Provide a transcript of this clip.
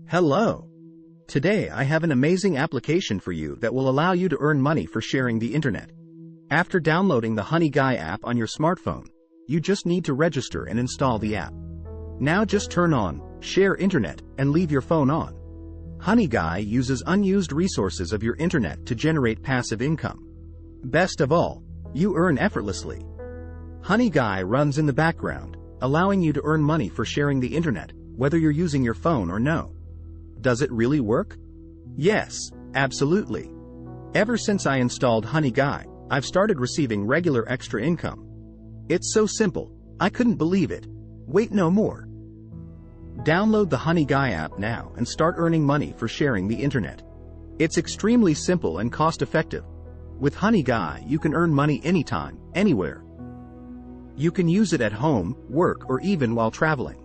Hello. Today I have an amazing application for you that will allow you to earn money for sharing the internet. After downloading the HoneyGai app on your smartphone, you just need to register and install the app. Now just turn on Share Internet and leave your phone on. HoneyGai uses unused resources of your internet to generate passive income. Best of all, you earn effortlessly. HoneyGai runs in the background, allowing you to earn money for sharing the internet, whether you're using your phone or no. Does it really work? Yes, absolutely. Ever since I installed HoneyGai, I've started receiving regular extra income. It's so simple, I couldn't believe it. Wait no more. Download the HoneyGai app now and start earning money for sharing the internet. It's extremely simple and cost-effective. With HoneyGai, you can earn money anytime, anywhere. You can use it at home, work, or even while traveling.